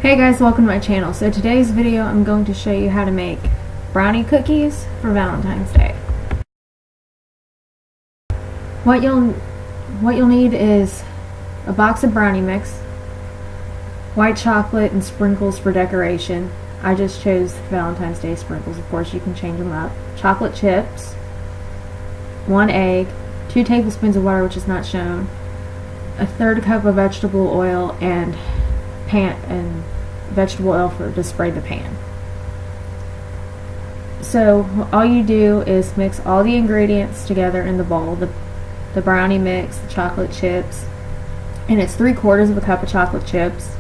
Hey guys, welcome to my channel. So today's video I'm going to show you how to make brownie cookies for Valentine's Day. What you'll need is a box of brownie mix, white chocolate and sprinkles for decoration. I just chose Valentine's Day sprinkles. Of course you can change them up. Chocolate chips, 1 egg, 2 tablespoons of water, which is not shown, a 1/3 cup of vegetable oil, and vegetable oil to spray the pan. So all you do is mix all the ingredients together in the bowl, the brownie mix, the chocolate chips, and it's 3/4 cup of chocolate chips.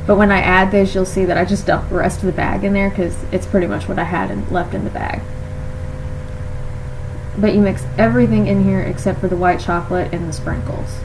But when I add this, you'll see that I just dump the rest of the bag in there because it's pretty much what I had left in the bag. But you mix everything in here except for the white chocolate and the sprinkles.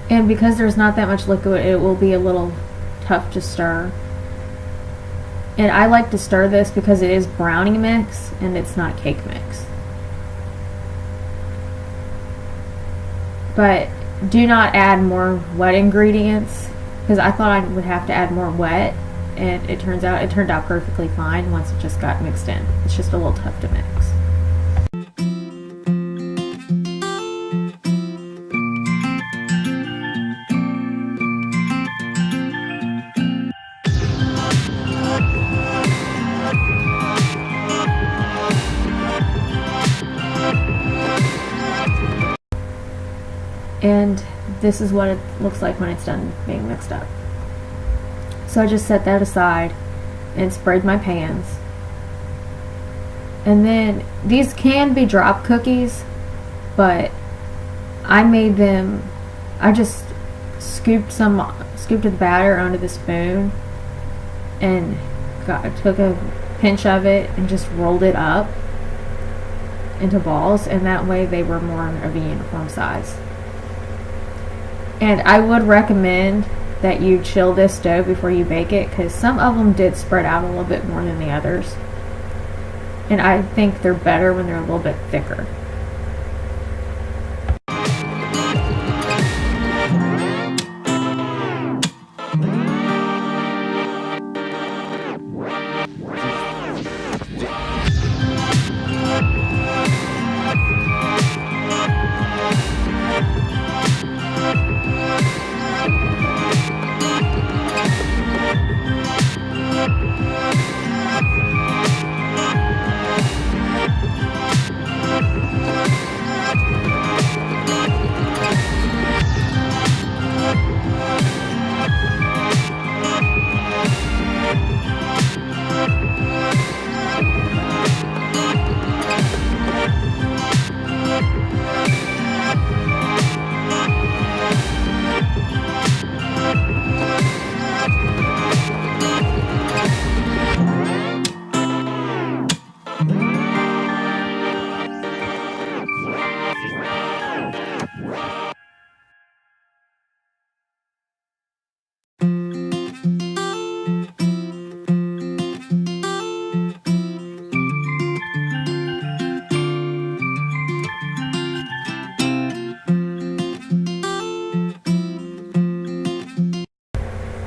And because there's not that much liquid, it will be a little tough to stir. And I like to stir this because it is brownie mix and it's not cake mix. But do not add more wet ingredients, because I thought I would have to add more wet, and it turned out perfectly fine once it just got mixed in. It's just a little tough to mix. And this is what it looks like when it's done being mixed up. So I just set that aside and sprayed my pans. And then these can be drop cookies, but I made them, I just scooped the batter onto the spoon and took a pinch of it and just rolled it up into balls, and that way they were more of a uniform size. And I would recommend that you chill this dough before you bake it, because some of them did spread out a little bit more than the others. And I think they're better when they're a little bit thicker.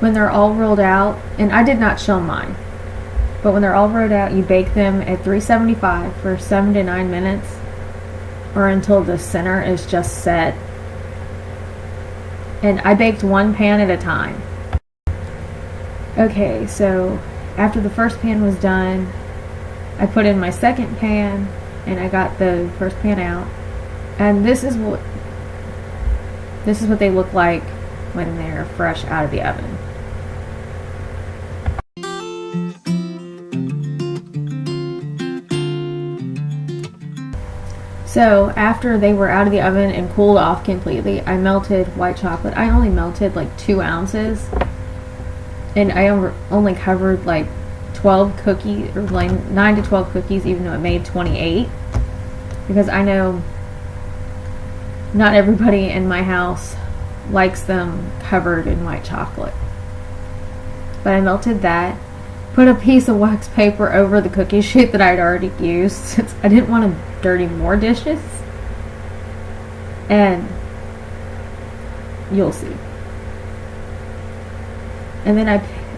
When they're all rolled out, and I did not chill mine, but when they're all rolled out, you bake them at 375 for 7 to 9 minutes, or until the center is just set. And I baked one pan at a time. Okay, so after the first pan was done, I put in my second pan, and I got the first pan out. And this is what they look like when they're fresh out of the oven. So after they were out of the oven and cooled off completely, I melted white chocolate. I only melted like 2 ounces, and I only covered like 12 cookies, or like 9 to 12 cookies, even though it made 28, because I know not everybody in my house likes them covered in white chocolate. But I melted that, put a piece of wax paper over the cookie sheet that I'd already used since I didn't want to dirty more dishes, and you'll see. And then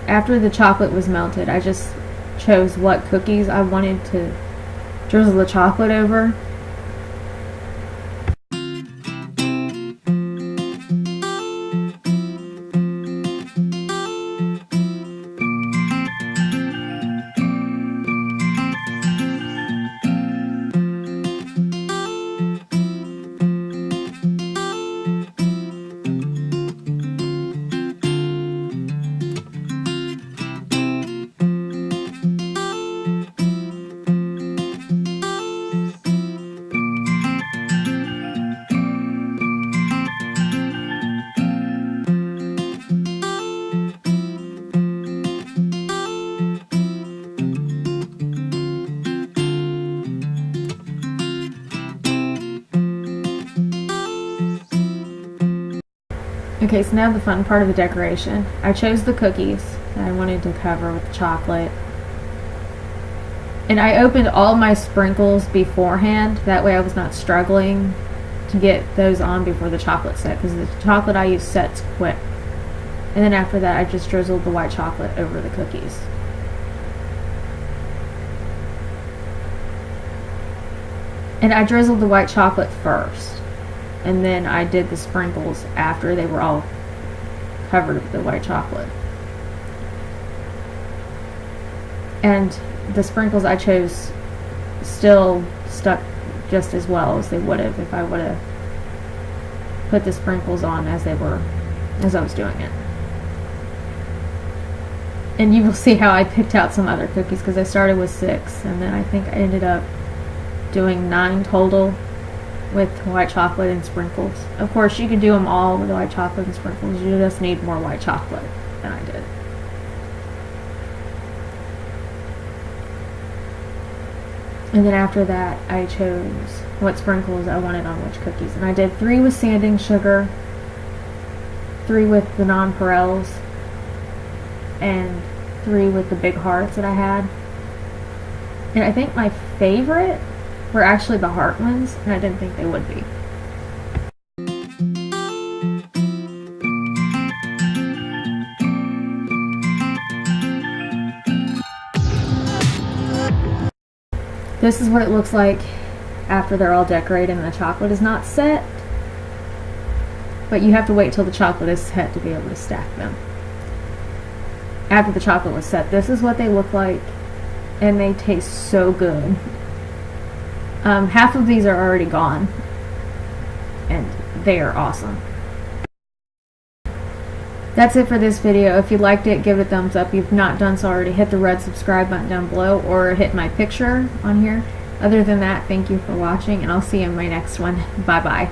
after the chocolate was melted, I just chose what cookies I wanted to drizzle the chocolate over. Okay, so now the fun part of the decoration. I chose the cookies that I wanted to cover with chocolate. And I opened all my sprinkles beforehand. That way I was not struggling to get those on before the chocolate set, because the chocolate I use sets quick. And then after that, I just drizzled the white chocolate over the cookies. And I drizzled the white chocolate first, and then I did the sprinkles after they were all covered with the white chocolate. And the sprinkles I chose still stuck just as well as they would have if I would have put the sprinkles on as I was doing it. And you will see how I picked out some other cookies, because I started with 6, and then I think I ended up doing 9 total with white chocolate and sprinkles. Of course, you could do them all with white chocolate and sprinkles. You just need more white chocolate than I did. And then after that, I chose what sprinkles I wanted on which cookies. And I did 3 with sanding sugar, 3 with the nonpareils, and 3 with the big hearts that I had. And I think my favorite were actually the heart ones, and I didn't think they would be. This is what it looks like after they're all decorated and the chocolate is not set. But you have to wait till the chocolate is set to be able to stack them. After the chocolate was set, this is what they look like, and they taste so good. Half of these are already gone, and they are awesome. That's it for this video. If you liked it, give it a thumbs up. If you've not done so already, hit the red subscribe button down below, or hit my picture on here. Other than that, thank you for watching, and I'll see you in my next one. Bye bye.